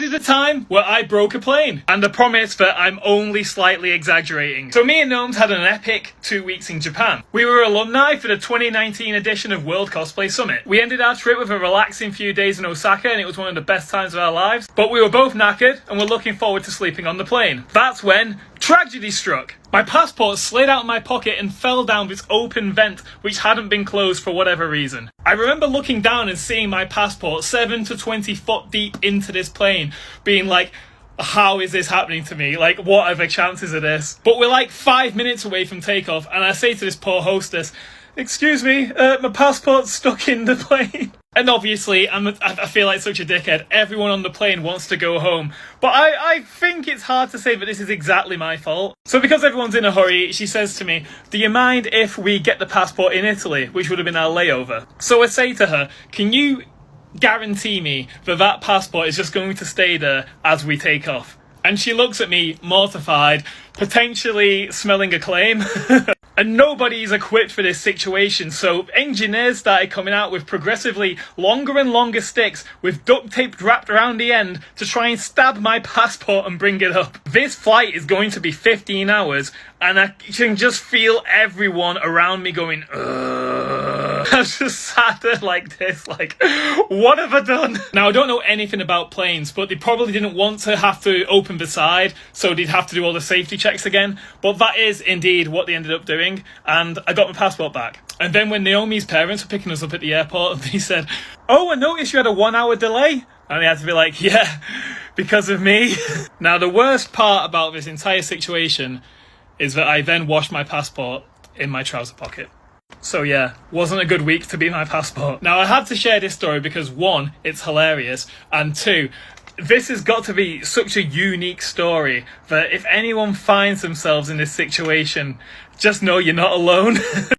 is the time where I broke a plane, and I promise that I'm only slightly exaggerating. So me and Gnomes had an epic 2 weeks in Japan. We were alumni for the 2019 edition of World Cosplay Summit. We ended our trip with a relaxing few days in Osaka, and it was one of the best times of our lives, but we were both knackered and were looking forward to sleeping on the plane. That's when tragedy struck. My passport slid out of my pocket and fell down this open vent which hadn't been closed for whatever reason. I remember looking down and seeing my passport 7 to 20 foot deep into this plane, being like, how is this happening to me? Like, what are the chances of this? But we're like 5 minutes away from takeoff, and I say to this poor hostess, excuse me, my passport's stuck in the plane. And obviously, I feel like such a dickhead. Everyone on the plane wants to go home. But I think it's hard to say that this is exactly my fault. So because everyone's in a hurry, she says to me, do you mind if we get the passport in Italy, which would have been our layover? So I say to her, can you guarantee me that that passport is just going to stay there as we take off? And she looks at me, mortified, potentially smelling a claim. And nobody's equipped for this situation, so engineers started coming out with progressively longer and longer sticks with duct tape wrapped around the end to try and stab my passport and bring it up. This flight is going to be 15 hours, and I can just feel everyone around me going, ugh. I just sat there like this, like, what have I done? Now, I don't know anything about planes, but they probably didn't want to have to open the side, so they'd have to do all the safety checks again. But that is indeed what they ended up doing, and I got my passport back. And then when Naomi's parents were picking us up at the airport, they said, oh, I noticed you had a 1 hour delay. And they had to be like, yeah, because of me. Now, the worst part about this entire situation is that I then washed my passport in my trouser pocket. So yeah, wasn't a good week to be my passport. Now I had to share this story because 1, it's hilarious, and 2, this has got to be such a unique story that if anyone finds themselves in this situation, just know you're not alone.